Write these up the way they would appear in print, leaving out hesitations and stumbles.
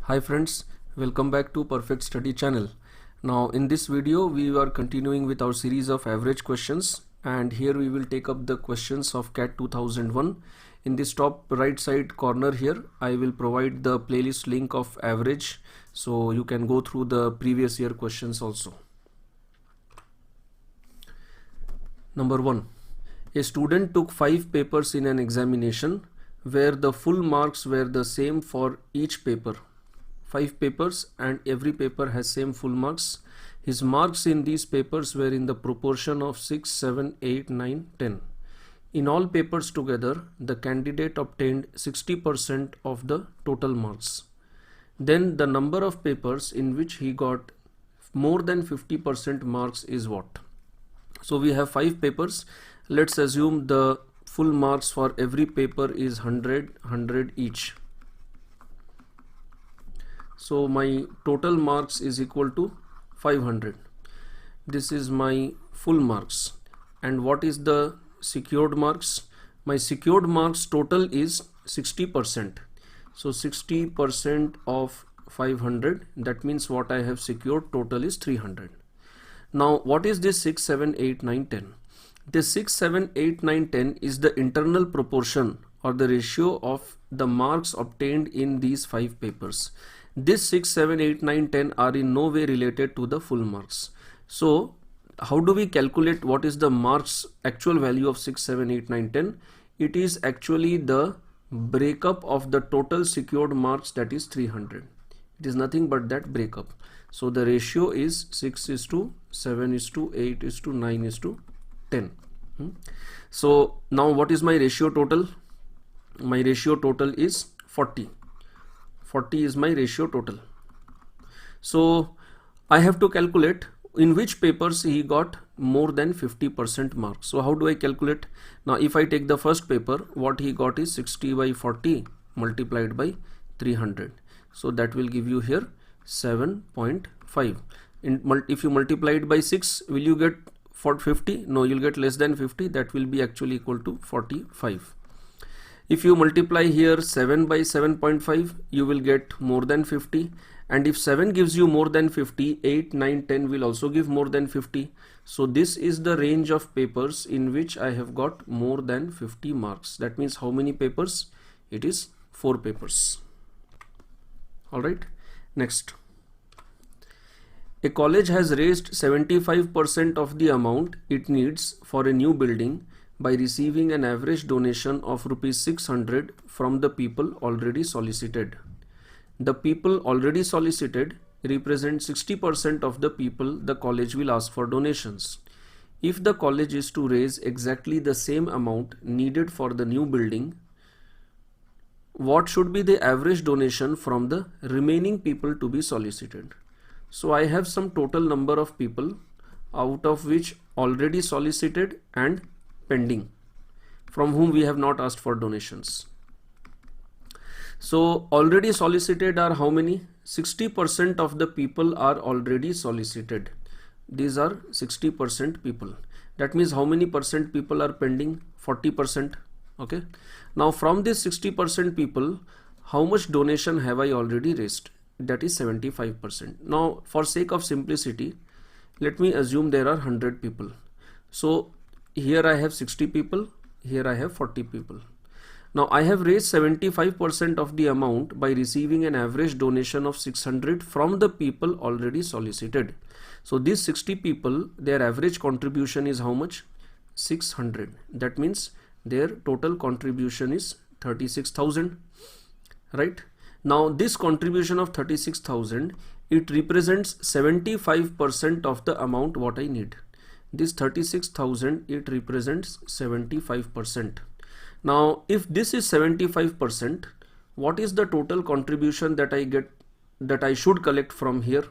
Hi friends, welcome back to Perfect Study channel. Now in this video we are continuing with our series of average questions, and here we will take up the questions of CAT 2001. In this top right side corner here I will provide the playlist link of average, so you can go through the previous year questions also. Number 1. A student took 5 papers in an examination where the full marks were the same for each paper. 5 papers and every paper has same full marks. His marks in these papers were in the proportion of 6, 7, 8, 9, 10. In all papers together, the candidate obtained 60% of the total marks. Then the number of papers in which he got more than 50% marks is what? So we have 5 papers. Let's assume the full marks for every paper is 100 each. So my total marks is equal to 500. This is my full marks. And what is the secured marks? My secured marks total is 60%. So 60% of 500, that means what I have secured total is 300. Now what is this 6, 7, 8, 9, 10? This 6, 7, 8, 9, 10 is the internal proportion or the ratio of the marks obtained in these 5 papers. This 6, 7, 8, 9, 10 are in no way related to the full marks. So how do we calculate what is the marks actual value of 6, 7, 8, 9, 10? It is actually the breakup of the total secured marks, that is 300. It is nothing but that breakup. So the ratio is 6 is to 7 is to 8 is to 9 is to 10. So now what is my ratio total? My ratio total is 40. 40 is my ratio total. So I have to calculate in which papers he got more than 50% marks. So how do I calculate? Now if I take the first paper, what he got is 60 by 40 multiplied by 300. So that will give you here 7.5. If you multiply it by 6, will you get 50? No, you'll get less than 50. That will be actually equal to 45. If you multiply here 7 by 7.5, you will get more than 50. And if 7 gives you more than 50, 8, 9, 10 will also give more than 50. So this is the range of papers in which I have got more than 50 marks. That means how many papers? It is 4 papers. Alright, next. A college has raised 75% of the amount it needs for a new building by receiving an average donation of rupees 600 from the people already solicited. The people already solicited represent 60% of the people the college will ask for donations. If the college is to raise exactly the same amount needed for the new building, what should be the average donation from the remaining people to be solicited? So I have some total number of people, out of which already solicited and pending, from whom we have not asked for donations. So already solicited are how many? 60% of the people are already solicited. These are 60% people. That means how many percent people are pending? 40%. Okay. Now from this 60% people, how much donation have I already raised? That is 75%. Now for sake of simplicity, let me assume there are 100 people. So here I have 60 people, here I have 40 people. Now I have raised 75% of the amount by receiving an average donation of 600 from the people already solicited. So these 60 people, their average contribution is how much? 600. That means their total contribution is 36,000, right? Now this contribution of 36,000, it represents 75% of the amount what I need. This 36,000, it represents 75%. Now if this is 75%, what is the total contribution that I get, that I should collect from here?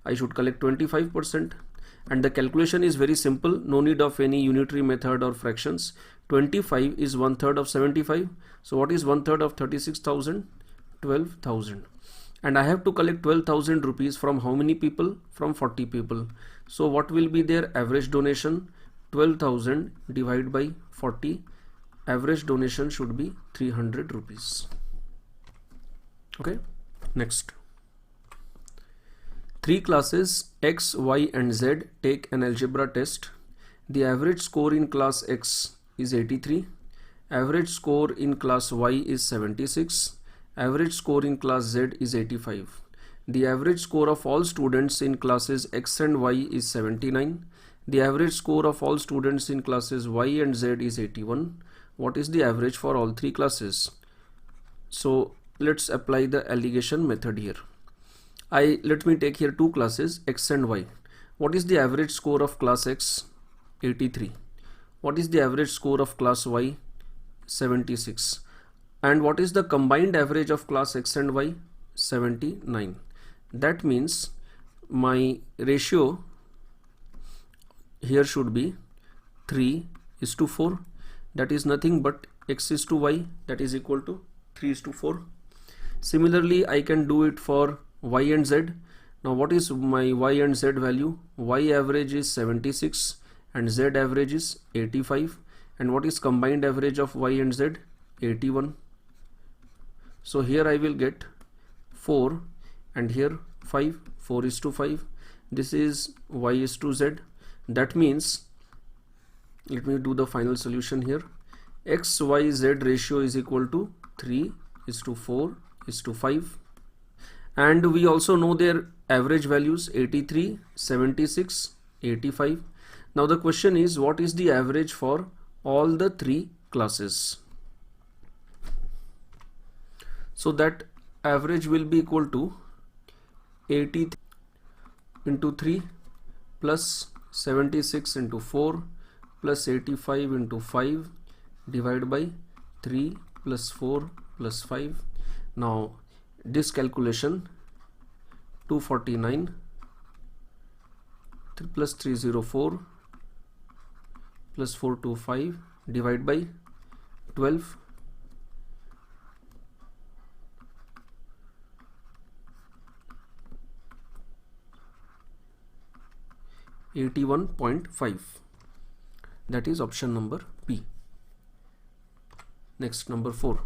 I should collect 25%. And the calculation is very simple, no need of any unitary method or fractions. 25 is 1/3 of 75. So what is 1/3 of 36,000? 12,000. And I have to collect 12,000 rupees from how many people? From 40 people. So what will be their average donation? 12,000 divided by 40. Average donation should be 300 rupees. Okay, next. Three classes X, Y and Z take an algebra test. The average score in class X is 83. Average score in class Y is 76. Average score in class Z is 85. The average score of all students in classes X and Y is 79. The average score of all students in classes Y and Z is 81. What is the average for all three classes? So let's apply the alligation method here. Let me take here two classes X and Y. What is the average score of class X? 83. What is the average score of class Y? 76. And what is the combined average of class X and Y? 79. That means my ratio here should be 3:4. That is nothing but X is to Y, that is equal to 3:4. Similarly, I can do it for Y and Z. Now what is my Y and Z value? Y average is 76 and Z average is 85. And what is combined average of Y and Z? 81. So here I will get 4 and here 5. 4:5. This is Y is to Z. That means, let me do the final solution here. X, Y, Z ratio is equal to 3:4:5. And we also know their average values 83, 76, 85. Now the question is, what is the average for all the three classes? So that average will be equal to 80 into 3 plus 76 into 4 plus 85 into 5 divided by 3 plus 4 plus 5. Now this calculation, 249 plus 304 plus 425 divided by 12. 81.5. That is option number B. Next, number 4.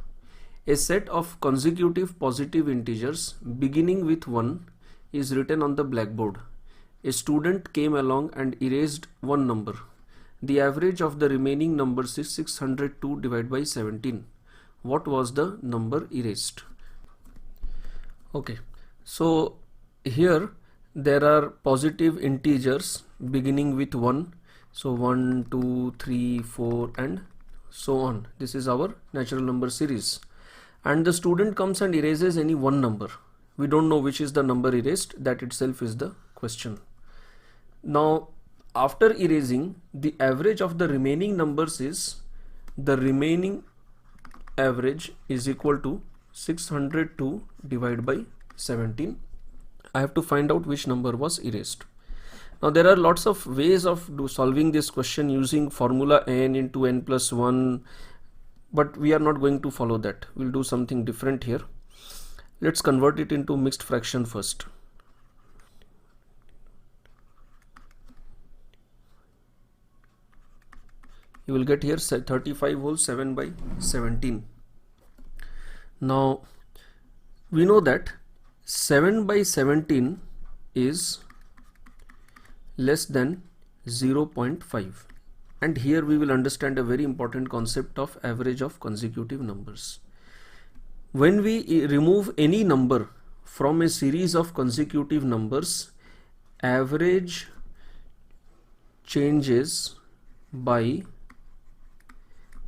A set of consecutive positive integers beginning with 1 is written on the blackboard. A student came along and erased one number. The average of the remaining numbers is 602 divided by 17. What was the number erased? Okay, so here there are positive integers beginning with 1. So 1, 2, 3, 4 and so on. This is our natural number series. And the student comes and erases any one number. We don't know which is the number erased. That itself is the question. Now after erasing, the average of the remaining numbers is, the remaining average is equal to 602 divided by 17. I have to find out which number was erased. Now there are lots of ways of solving this question using formula n into n plus 1, but we are not going to follow that. We'll do something different here. Let's convert it into mixed fraction first. You will get here 35 whole 7 by 17. Now we know that 7 by 17 is less than 0.5, and here we will understand a very important concept of average of consecutive numbers. When we remove any number from a series of consecutive numbers, average changes by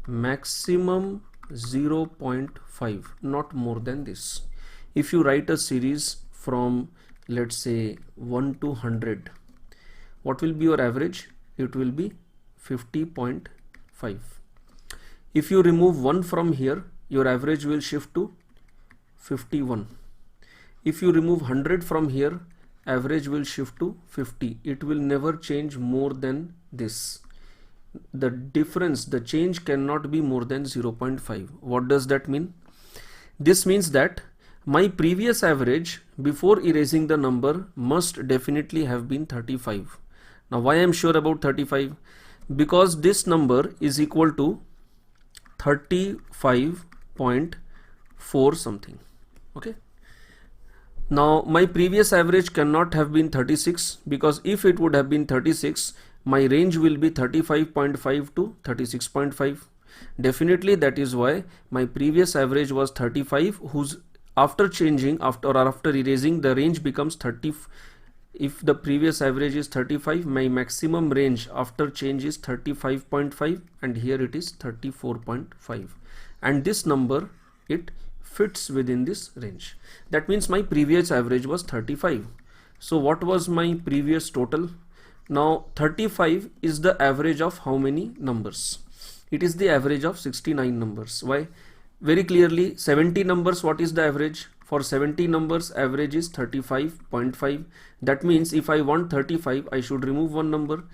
maximum 0.5, not more than this. If you write a series from, let's say, 1 to 100, what will be your average? It will be 50.5. If you remove 1 from here, your average will shift to 51. If you remove 100 from here, average will shift to 50. It will never change more than this. The difference, the change cannot be more than 0.5. What does that mean? This means that my previous average before erasing the number must definitely have been 35. Now why I am sure about 35? Because this number is equal to 35.4 something. Okay. Now my previous average cannot have been 36, because if it would have been 36, my range will be 35.5 to 36.5. Definitely that is why my previous average was 35, whose after changing, after erasing, the range becomes 30. If the previous average is 35, my maximum range after change is 35.5, and here it is 34.5, and this number, it fits within this range. That means my previous average was 35. So what was my previous total? Now 35 is the average of how many numbers? It is the average of 69 numbers. Why? Very clearly, 70 numbers, what is the average? For 70 numbers, average is 35.5. That means if I want 35, I should remove one number.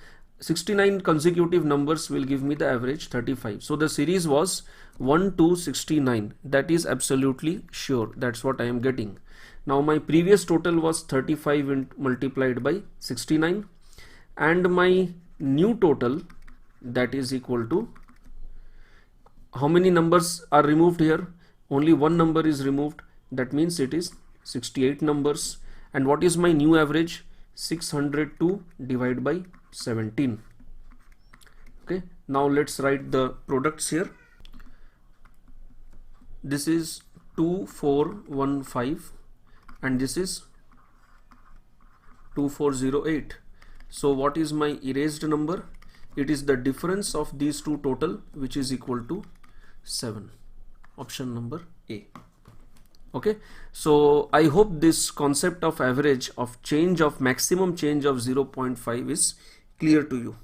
69 consecutive numbers will give me the average 35. So the series was 1 to 69. That is absolutely sure. That's what I am getting. Now my previous total was 35 multiplied by 69, and my new total, that is equal to, how many numbers are removed here? Only one number is removed. That means it is 68 numbers. And what is my new average? 602 divided by 17. Okay, now let's write the products here. This is 2415 and this is 2408. So what is my erased number? It is the difference of these two total, which is equal to 7. Option number A. Okay, so I hope this concept of average, of change, of maximum change of 0.5 is clear to you.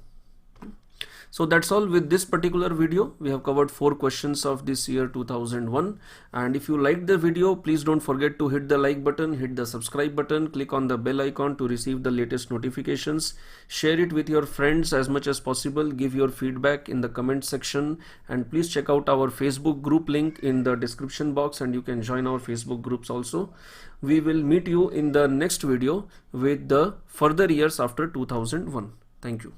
So that's all with this particular video. We have covered 4 questions of this year 2001, and if you liked the video, please don't forget to hit the like button, hit the subscribe button, click on the bell icon to receive the latest notifications, share it with your friends as much as possible, give your feedback in the comment section, and please check out our Facebook group link in the description box, and you can join our Facebook groups also. We will meet you in the next video with the further years after 2001. Thank you.